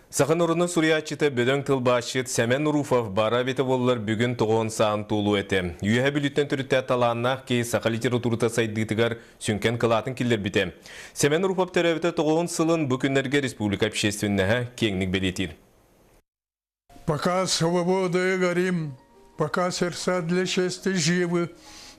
Сақын ұрыны Суриятчыты бөдөң тылбашыт Сәмен Уруфов бара беті болылар бүгін тоғын саан толу әті. Үйе бүліттен түрітті аталаннақ кей сақа литературыта сайдығытығар сүнкен қылатын келдер біте. Сәмен Уруфов тәрәбіті тоғын сылын бүкіндерге республика общественнәға кеңнік белетір. Пока свободой горим, пока сердца для счастья живы,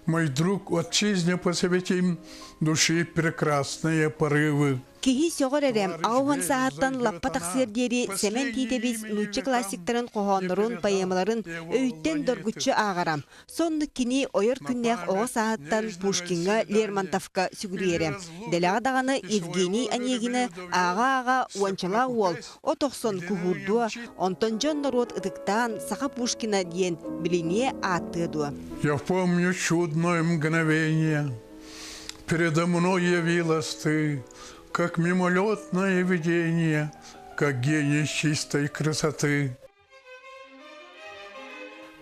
мой друг отчизне посвятим души прекрасные порывы. Кихи сёгор эрем, ауын сааттан лаппа тақсырдері Сәмен титебіз нучы классиктерін қоғанырын, поэмаларын өйттен доргучы ағарам. Сонны кини ойыр күннәқ оғы сааттан Пушкинга, Лермонтовка сүгіререм. Дәліға дағаны Евгений Онегина аға уанчала уол, о тоқсон күгурдуа, онтон жон народ ыдықтан сақа Пушкина дейін біліне аттыдуа. Я помню чудное мгновение, передо мной явилась ты, как мимолетное видение, как гений чистой красоты.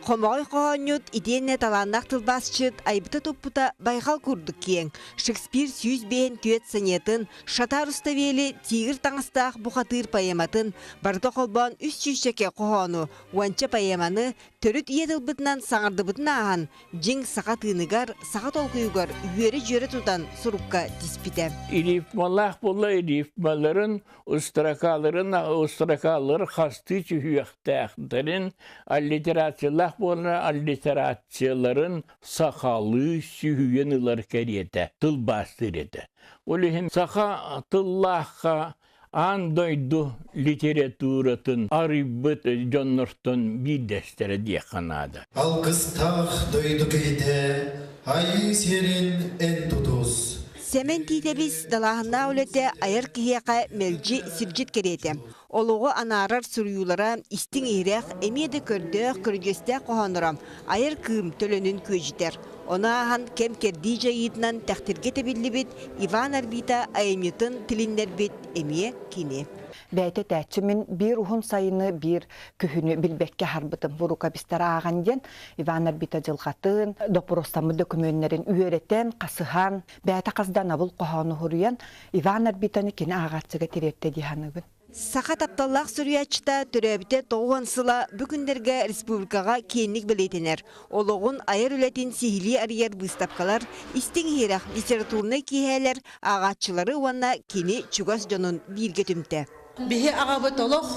Хомой қоғанют идене таланнақ тылбасчыт айбыта топпута байғал күрдік кең. Шекспир сүйіз бейін түйет санетін, Шатар Уставели тигір таңыстақ бұқатыр поэматын, барды қолбан 300 шеке қоғану, уанча поэманы төріт еділ бұтынан саңырды бұтын аған, жең сақа тыыныгар, сақа толқыюгар үйері жөрі тұтан сұрыққа диспите. Рифмалақ болы рифмаларын, ұстыракалыр қасты чүйіқтәқтірін, аллитерациялақ болы аллитерацияларын сақалы сүйіенілер кәреті, тыл бастыр еді. Олығын сақа тыллаққа андойду литературатын арыбыт жоннортон бидестері де қанады. Алқыстақ дойду кейде, айы серін ән тұтыз. Сәмен титебіз далағында өлеті айыр кихеқа мелжи сиржит кереті. Олығы анарар сүрюлара истің ерек әмеді көрдіқ көргесті қоғанырам. Айыр кым төлөнін көжітер. Она аған кем керді жайытынан тәқтірге тебілі бет Иван Арбита айыметін тіліндер бет әме кене. Бәйті тәтшімін бір ұхын сайыны бір күхіні білбәкке харбытын бұруқа бістері аған ден Иван Арбита жылғатын, допыростамы документтерін үйереттен, қасыған, бәйті қаздан абыл қоғаны ғұрыян Иван Арбитаны кені ағатсыға теретті дейханығын. Сақа тапталлақ сүріячта түрәбіте тоғын сыла бүгіндерге республикаға кенлік білетінер. Олығын айыр үлетін сихили арияр выставкалар, истің херақ литературны кейхәлер ағатчылары уанна кені чугас жонын бірге түмті. Бихи ағабы толық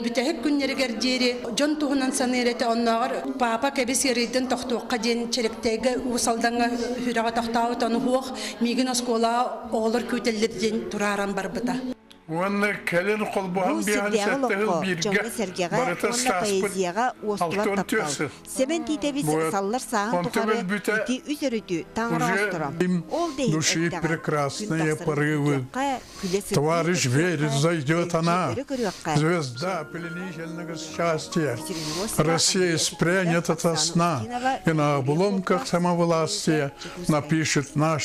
бүтәхік күннергер дері жон туғынан саныреті оннағыр папа кәбес ерейден тоқтуыққа ден черектегі ұсалданға хүраға тоқтауы тоны хуақ меген оскола оғылыр көтелдерден тұраран барбыта. Уанна кәлін қолбуған бейхан сәттіғыл бірге барыта стаспыт алтон төсі. Сәмен титебіз саллар сағын тұқары үті үзіріті таңырастырам. Души прекрасные порывы. Товарищ верит, зайдет она. Звезда пленительного счастья. Россия спрянет ото сна. И на обломках самовластия напишет наш